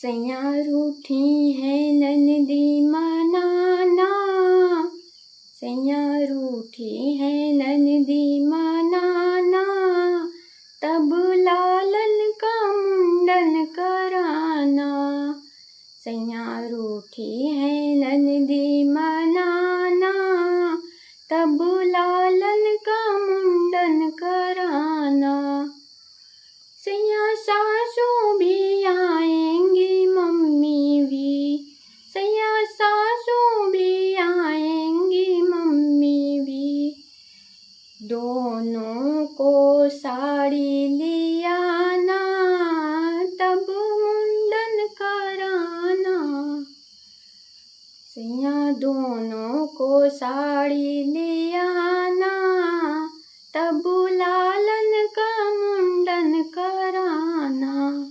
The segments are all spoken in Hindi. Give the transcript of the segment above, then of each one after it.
सैया रूठी है ननदी मनाना, सैया रूठी है ननदी मनाना, तब लालन का मुंडन कराना। सैया रूठी है ननदी मनाना, तब लालन का मुंडन कराना। सैया सासू भी आएंगी मम्मी भी, सैया सासू भी आएंगी मम्मी भी, दोनों को साड़ी लियाना, तब मुंडन कराना। सैया दोनों को साड़ी लियाना, तब लालन का मुंडन कराना।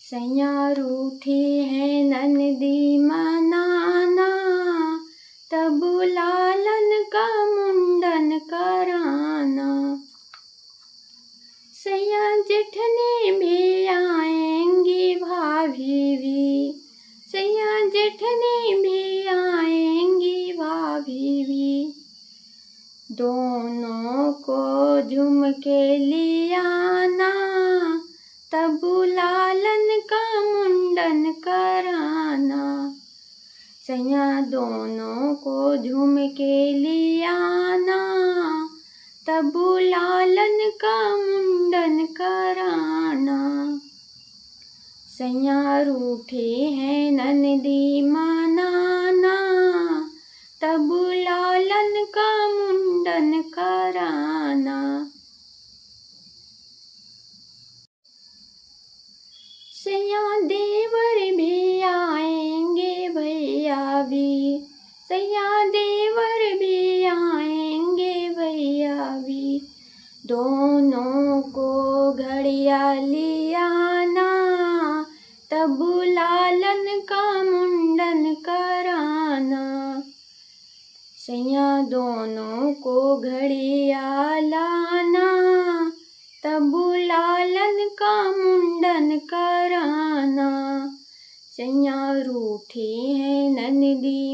सैया रूठी है ननदी मनाना, तब लालन का मुंडन कराना। सैया जेठनी भी आएंगी भाभी भी, सैया जेठनी भी आएंगी भाभी भी, दोनों को झुमके लियाना, तब लालन का मुंडन कराना। सैया दोनों को झुमके लियाना, तब लालन का मुंडन कराना। सैया रूठी है ननदी मनाना, तब लालन का मुंडन कराना। सैया देवर भी आएंगे भैया भी, सैया देवर भी आएंगे भैया भी, दोनों को घड़िया लियाना, तब लालन का मुंडन कराना। सैया दोनों को घड़िया लाना, तब लालन का मुंडन कराना। सैया रूठी है ननदी